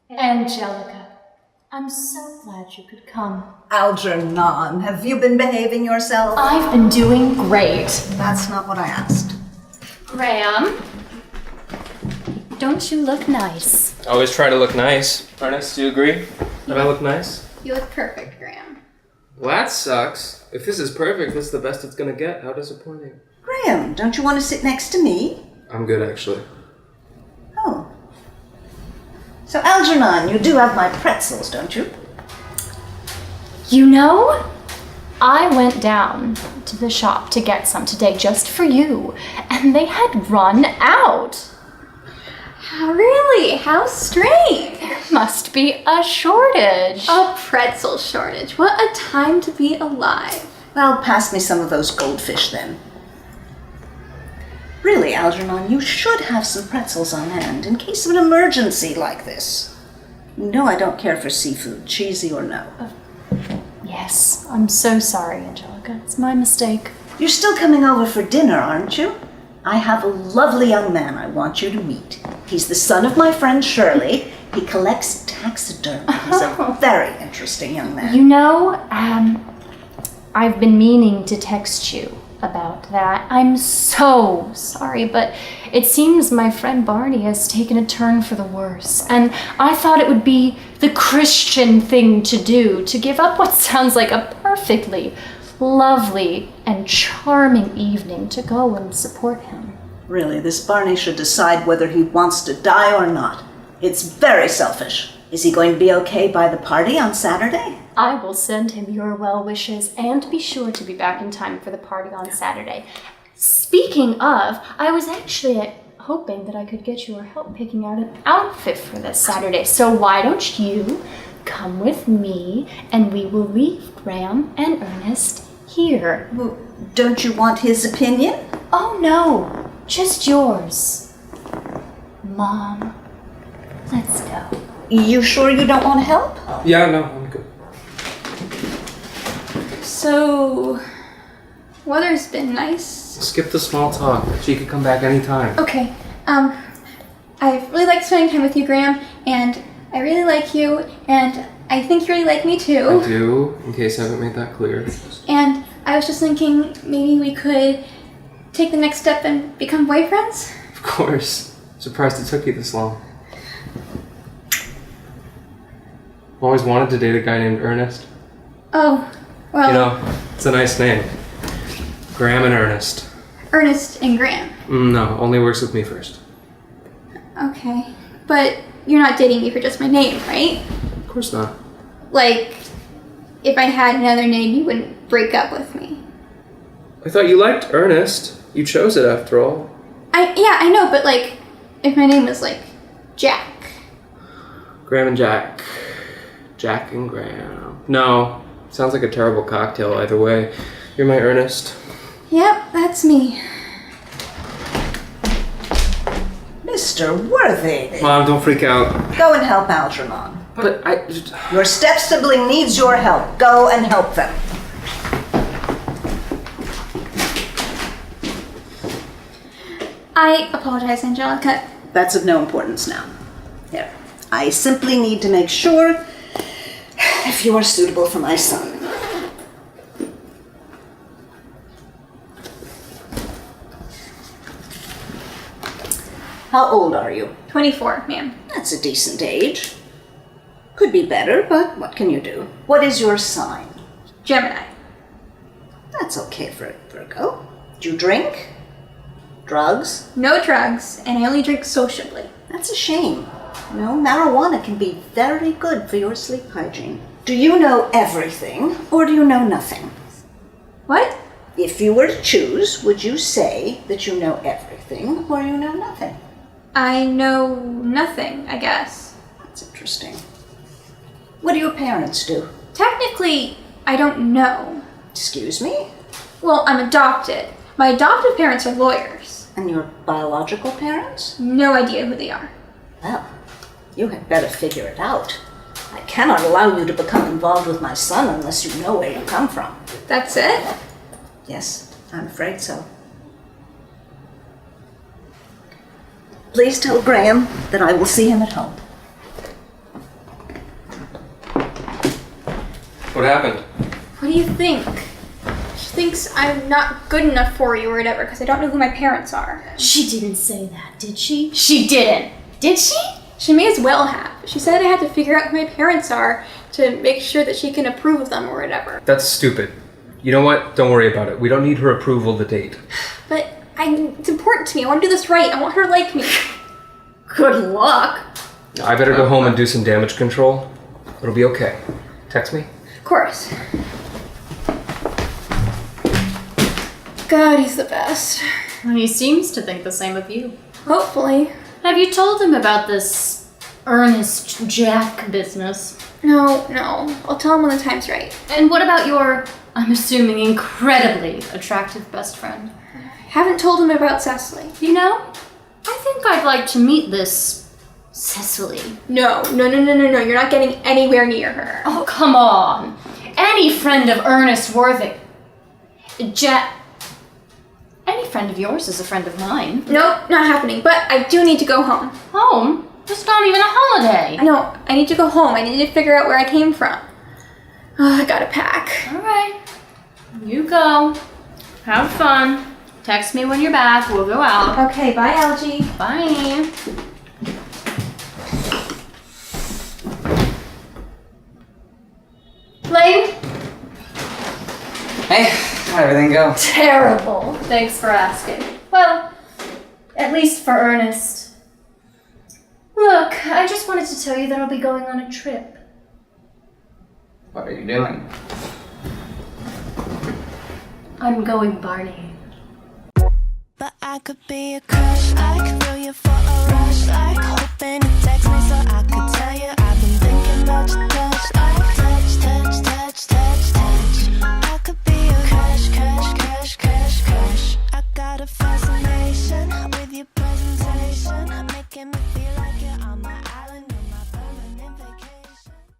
Angelica, I'm so glad you could come. Algernon, have you been behaving yourself? I've been doing great. That's not what I asked. Graham, don't you look nice? I always try to look nice. Ernest, do you agree? That I look nice? You look perfect, Graham. Well, that sucks. If this is perfect, this is the best it's gonna get. How disappointing. Graham, don't you want to sit next to me? I'm good, actually. Oh. So, Algernon, you do have my pretzels, don't you? You know, I went down to the shop to get some today just for you, and they had run out. Really? How strange. There must be a shortage. A pretzel shortage. What a time to be alive. Well, pass me some of those goldfish then. Really, Algernon, you should have some pretzels on hand in case of an emergency like this. You know I don't care for seafood, cheesy or no. Yes, I'm so sorry, Angelica. It's my mistake. You're still coming over for dinner, aren't you? I have a lovely young man I want you to meet. He's the son of my friend Shirley. He collects taxidermy. He's a very interesting young man. You know, I've been meaning to text you about that. I'm so sorry, but it seems my friend Barney has taken a turn for the worse, and I thought it would be the Christian thing to do to give up what sounds like a perfectly lovely and charming evening to go and support him. Really, this Barney should decide whether he wants to die or not. It's very selfish. Is he going to be okay by the party on Saturday? I will send him your well wishes and be sure to be back in time for the party on Saturday. Speaking of, I was actually hoping that I could get your help picking out an outfit for this Saturday. So why don't you come with me and we will leave Graham and Ernest here. Well, don't you want his opinion? Oh no, just yours. Mom, let's go. You sure you don't want help? Yeah, no, I'm good. So, weather's been nice. Skip the small talk. She could come back anytime. Okay, I really like spending time with you, Graham, and I really like you, and I think you really like me too. I do, in case I haven't made that clear. And I was just thinking maybe we could take the next step and become boyfriends? Of course. Surprised it took you this long. I've always wanted to date a guy named Ernest. Oh, well... You know, it's a nice name. Graham and Ernest. Ernest and Graham. No, only works with me first. Okay, but you're not dating me for just my name, right? Of course not. Like, if I had another name, you wouldn't break up with me. I thought you liked Ernest. You chose it after all. Yeah, I know, but like, if my name was like Jack. Graham and Jack. Jack and Graham. No, sounds like a terrible cocktail either way. You're my Ernest. Yep, that's me. Mr. Worthy. Mom, don't freak out. Go and help Algernon. But Your step-sibling needs your help. Go and help them. I apologize, Angelica. That's of no importance now. Here. I simply need to make sure if you are suitable for my son. How old are you? 24, ma'am. That's a decent age. Could be better, but what can you do? What is your sign? Gemini. That's okay for a Virgo. Do you drink? Drugs? No drugs, and I only drink sociably. That's a shame. You know, marijuana can be very good for your sleep hygiene. Do you know everything, or do you know nothing? What? If you were to choose, would you say that you know everything, or you know nothing? I know nothing, I guess. That's interesting. What do your parents do? Technically, I don't know. Excuse me? Well, I'm adopted. My adoptive parents are lawyers. And your biological parents? No idea who they are. Well, you had better figure it out. I cannot allow you to become involved with my son unless you know where you come from. That's it? Yes, I'm afraid so. Please tell Graham that I will see him at home. What happened? What do you think? She thinks I'm not good enough for you or whatever because I don't know who my parents are. She didn't say that, did she? She didn't. Did she? She may as well have. She said I had to figure out who my parents are to make sure that she can approve of them or whatever. That's stupid. You know what? Don't worry about it. We don't need her approval to date. But it's important to me. I want to do this right. I want her to like me. Good luck. I better go home and do some damage control. It'll be okay. Text me. Of course. God, he's the best. He seems to think the same of you. Hopefully. Have you told him about this Earnest Jack business? No. I'll tell him when the time's right. And what about your, I'm assuming, incredibly attractive best friend? Haven't told him about Cecily. You know, I think I'd like to meet this Cecily. No. You're not getting anywhere near her. Oh, come on. Any friend of Ernest Worthing. Any friend of yours is a friend of mine. Nope, not happening. But I do need to go home. Home? It's not even a holiday. No, I need to go home. I need to figure out where I came from. Oh, I gotta pack. All right. You go. Have fun. Text me when you're back. We'll go out. Okay, bye, Algie. Bye. Lane? Hey, how'd everything go? Terrible. Thanks for asking. Well, at least for Ernest. Look, I just wanted to tell you that I'll be going on a trip. What are you doing? I'm going Barney. But I could be a crush, like feel you for a rush, like hoping you text me so I